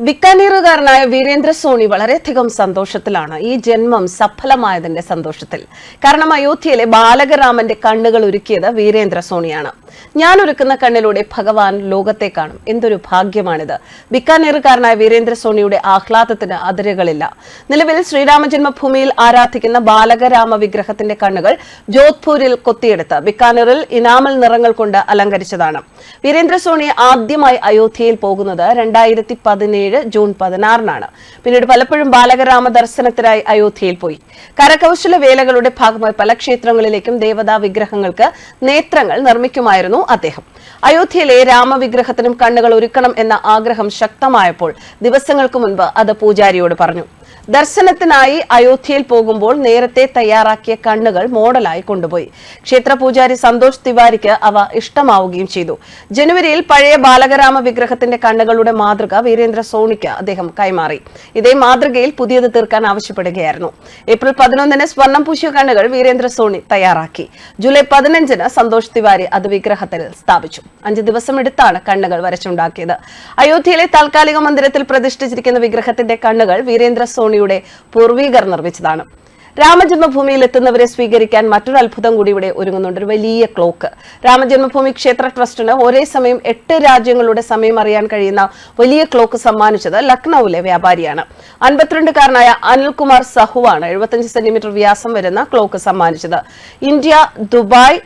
ബിക്കാനീറുകാരനായ Virendra Sony വളരെയധികം സന്തോഷത്തിലാണ്. ഈ ജന്മം സഫലമായതിന്റെ സന്തോഷത്തിൽ. കാരണം അയോധ്യയിലെ ബാലകരാമന്റെ കണ്ണുകൾ ഒരുക്കിയത് വീരേന്ദ്ര സോണിയാണ്. ഞാൻ ഒരുക്കുന്ന കണ്ണിലൂടെ ഭഗവാൻ ലോകത്തെ കാണും. എന്തൊരു ഭാഗ്യമാണിത്. ബിക്കാനീറുകാരനായ വീരേന്ദ്ര സോണിയുടെ ആഹ്ലാദത്തിന് അതിരുകളില്ല. നിലവിൽ ശ്രീരാമജന്മഭൂമിയിൽ ആരാധിക്കുന്ന ബാലകരാമ വിഗ്രഹത്തിന്റെ കണ്ണുകൾ ജോധ്പൂരിൽ കൊത്തിയെടുത്ത് ബിക്കാനീറിൽ ഇനാമൽ നിറങ്ങൾ കൊണ്ട് അലങ്കരിച്ചതാണ്. വീരേന്ദ്ര സോണി ആദ്യമായി അയോധ്യയിൽ പോകുന്നത് 2017 ജൂൺ 16 പിന്നീട് പലപ്പോഴും ബാലകരാമ ദർശനത്തിനായി അയോധ്യയിൽ പോയി. കരകൗശല വേലകളുടെ ഭാഗമായി പല ക്ഷേത്രങ്ങളിലേക്കും ദേവതാ വിഗ്രഹങ്ങൾക്ക് നേത്രങ്ങൾ നിർമ്മിക്കുമായിരുന്നു അദ്ദേഹം. അയോധ്യയിലെ രാമവിഗ്രഹത്തിനും കണ്ണുകൾ ഒരുക്കണം എന്ന ആഗ്രഹം ശക്തമായപ്പോൾ ദിവസങ്ങൾക്ക് മുൻപ് അത് പൂജാരിയോട് പറഞ്ഞു. ദർശനത്തിനായി അയോധ്യയിൽ പോകുമ്പോൾ നേരത്തെ തയ്യാറാക്കിയ കണ്ണുകൾ മോഡലായി കൊണ്ടുപോയി. ക്ഷേത്ര പൂജാരി സന്തോഷ് തിവാരിക്ക് അവ ഇഷ്ടമാവുകയും ചെയ്തു. ജനുവരിയിൽ പഴയ ബാലകരാമ വിഗ്രഹത്തിന്റെ കണ്ണുകളുടെ മാതൃക വീരേന്ദ്ര സോണിക്ക് അദ്ദേഹം കൈമാറി. ഇതേ മാതൃകയിൽ പുതിയത് തീർക്കാൻ ആവശ്യപ്പെടുകയായിരുന്നു. ഏപ്രിൽ 11 സ്വർണം പൂശിയ കണ്ണുകൾ വീരേന്ദ്ര സോണി തയ്യാറാക്കി. ജൂലൈ 15 സന്തോഷ് തിവാരി അത് വിഗ്രഹത്തിൽ സ്ഥാപിച്ചു. 5 ദിവസം എടുത്താണ് കണ്ണുകൾ വരച്ചുണ്ടാക്കിയത്. അയോധ്യയിലെ താൽക്കാലിക മന്ദിരത്തിൽ പ്രതിഷ്ഠിച്ചിരിക്കുന്ന വിഗ്രഹത്തിന്റെ കണ്ണുകൾ വീരേന്ദ്ര സോണിയുടെ പൂർവികർ നിർമ്മിച്ചതാണ്. രാമജന്മഭൂമിയിൽ എത്തുന്നവരെ സ്വീകരിക്കാൻ മറ്റൊരു അത്ഭുതം കൂടി ഇവിടെ ഒരുങ്ങുന്നുണ്ട്. ഒരു വലിയ ക്ലോക്ക്. രാമജന്മഭൂമി ക്ഷേത്ര ട്രസ്റ്റിന് ഒരേ സമയം 8 രാജ്യങ്ങളുടെ സമയം അറിയാൻ കഴിയുന്ന വലിയ ക്ലോക്ക് സമ്മാനിച്ചത് ലക്നൌവിലെ വ്യാപാരിയാണ്. 52-കാരനായ അനിൽകുമാർ സഹുവാണ് 75 സെന്റിമീറ്റർ വ്യാസം വരുന്ന ക്ലോക്ക് സമ്മാനിച്ചത്. India, Dubai,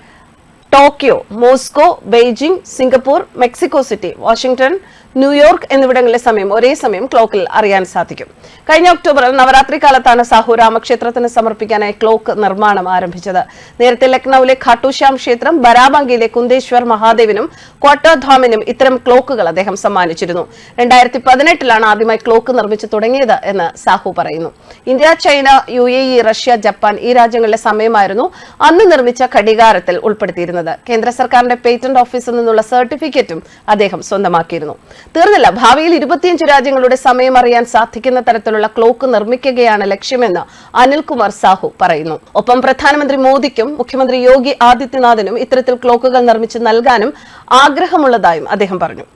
Tokyo, Moscow, Beijing, Singapore, Mexico city, Washington, New York എന്നിവിടങ്ങളിലെ സമയം ഒരേ സമയം ക്ലോക്കിൽ അറിയാൻ സാധിക്കും. കഴിഞ്ഞ ഒക്ടോബറിൽ നവരാത്രി കാലത്താണ് സാഹു രാമക്ഷേത്രത്തിന് സമർപ്പിക്കാനായി ക്ലോക്ക് നിർമ്മാണം ആരംഭിച്ചത്. നേരത്തെ ലക്നൌവിലെ ഖാട്ടുശ്യാം ക്ഷേത്രം, ബരാബങ്കിയിലെ കുന്ദേശ്വർ മഹാദേവിനും ക്വാട്ടർധാമിനും ഇത്തരം ക്ലോക്കുകൾ അദ്ദേഹം സമ്മാനിച്ചിരുന്നു. 2018 ആദ്യമായി ക്ലോക്ക് നിർമ്മിച്ചു തുടങ്ങിയത് എന്ന് സാഹു പറയുന്നു. India, China, UAE, Russia, Japan ഈ രാജ്യങ്ങളിലെ സമയമായിരുന്നു അന്ന് നിർമ്മിച്ച ഘടികാരത്തിൽ ഉൾപ്പെടുത്തിയിരുന്നത്. കേന്ദ്ര സർക്കാരിന്റെ പേറ്റന്റ് ഓഫീസിൽ നിന്നുള്ള സർട്ടിഫിക്കറ്റും അദ്ദേഹം സ്വന്തമാക്കിയിരുന്നു. തീർന്നില്ല. ഭാവിയിൽ 25 രാജ്യങ്ങളുടെ സമയം അറിയാൻ സാധിക്കുന്ന തരത്തിലുള്ള ക്ലോക്ക് നിർമ്മിക്കുകയാണ് ലക്ഷ്യമെന്ന് അനിൽകുമാർ സാഹു പറയുന്നു. ഒപ്പം പ്രധാനമന്ത്രി മോദിക്കും മുഖ്യമന്ത്രി യോഗി ആദിത്യനാഥിനും ഇത്തരത്തിൽ ക്ലോക്കുകൾ നിർമ്മിച്ച് നൽകാനും ആഗ്രഹമുള്ളതായും അദ്ദേഹം പറഞ്ഞു.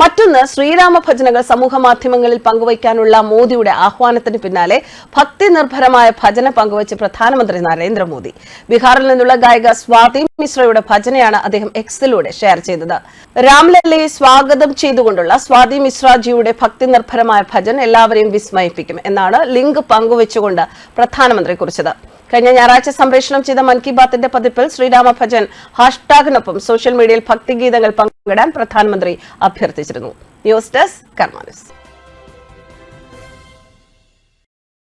മറ്റൊന്ന്, ശ്രീരാമ ഭജനകൾ സമൂഹ മാധ്യമങ്ങളിൽ പങ്കുവയ്ക്കാനുള്ള മോദിയുടെ ആഹ്വാനത്തിന് പിന്നാലെ ഭക്തി നിർഭരമായ ഭജന പങ്കുവച്ച് പ്രധാനമന്ത്രി നരേന്ദ്രമോദി. ബീഹാറിൽ നിന്നുള്ള ഗായിക സ്വാതി മിശ്രയുടെ ഭജനയാണ് അദ്ദേഹം എക്സിലൂടെ ഷെയർ ചെയ്തത്. രാംലല്ലയെ സ്വാഗതം ചെയ്തുകൊണ്ടുള്ള സ്വാതി മിശ്രജിയുടെ ഭക്തി നിർഭരമായ ഭജൻ എല്ലാവരെയും വിസ്മയിപ്പിക്കും എന്നാണ് ലിങ്ക് പങ്കുവെച്ചുകൊണ്ട് പ്രധാനമന്ത്രി കുറിച്ചത്. കഴിഞ്ഞ ഞായറാഴ്ച സംപ്രേഷണം ചെയ്ത മൻ കി ബാത്തിന്റെ പതിപ്പിൽ ശ്രീരാമ ഭജൻ ഹാഷ്ടാഗിനൊപ്പം സോഷ്യൽ മീഡിയയിൽ ഭക്തിഗീതങ്ങൾ പങ്കിടാൻ പ്രധാനമന്ത്രി അഭ്യർത്ഥിച്ചിരുന്നു. ന്യൂസ് ഡെസ്ക് കർമ്മ ന്യൂസ്.